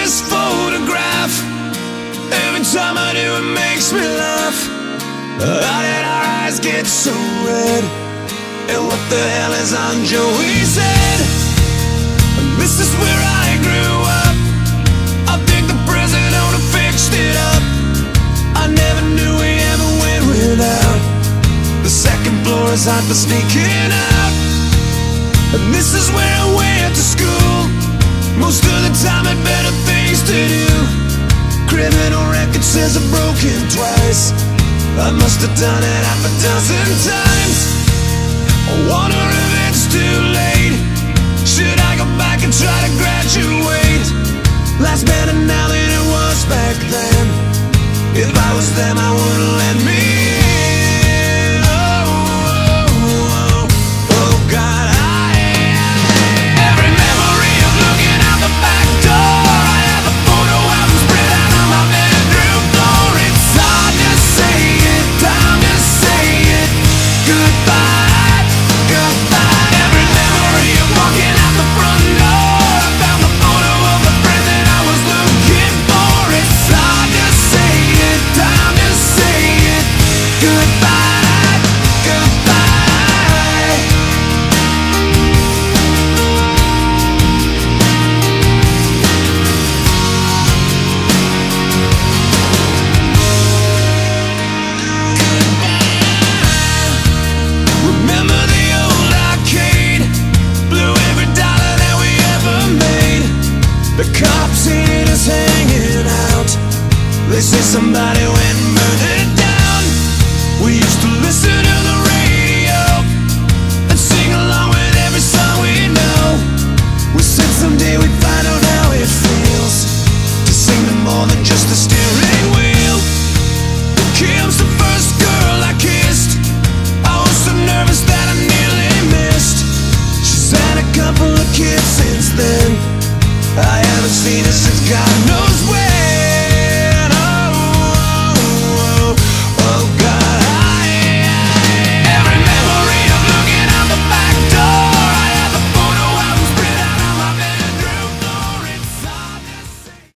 this photograph. Every time I do, it makes me laugh. How did our eyes get so red? And what the hell is on Joey's head? This is where I grew up. I think the present owner fixed it up. I never knew we ever went without. The second floor is hot for sneaking out. And this is where I went to school. Most of the time had better things to do. Criminal record says I've broken twice. I must have done it half a dozen times. I wonder if it's too late. Should I go back and try to graduate? Life's better now than it was back then. If I was them, I wouldn't let me in. Oh God, every memory of looking out the back door. I have a photo album spread out on my bedroom floor. It's hard to say it, time to say it. Goodbye, goodbye. Every memory of walking out the front door. I found the photo of the friend that I was looking for. It's hard to say it, time to say it. Goodbye, goodbye. Remember the old arcade? Blew every dollar that we ever made. The cops seen us hanging out. They say somebody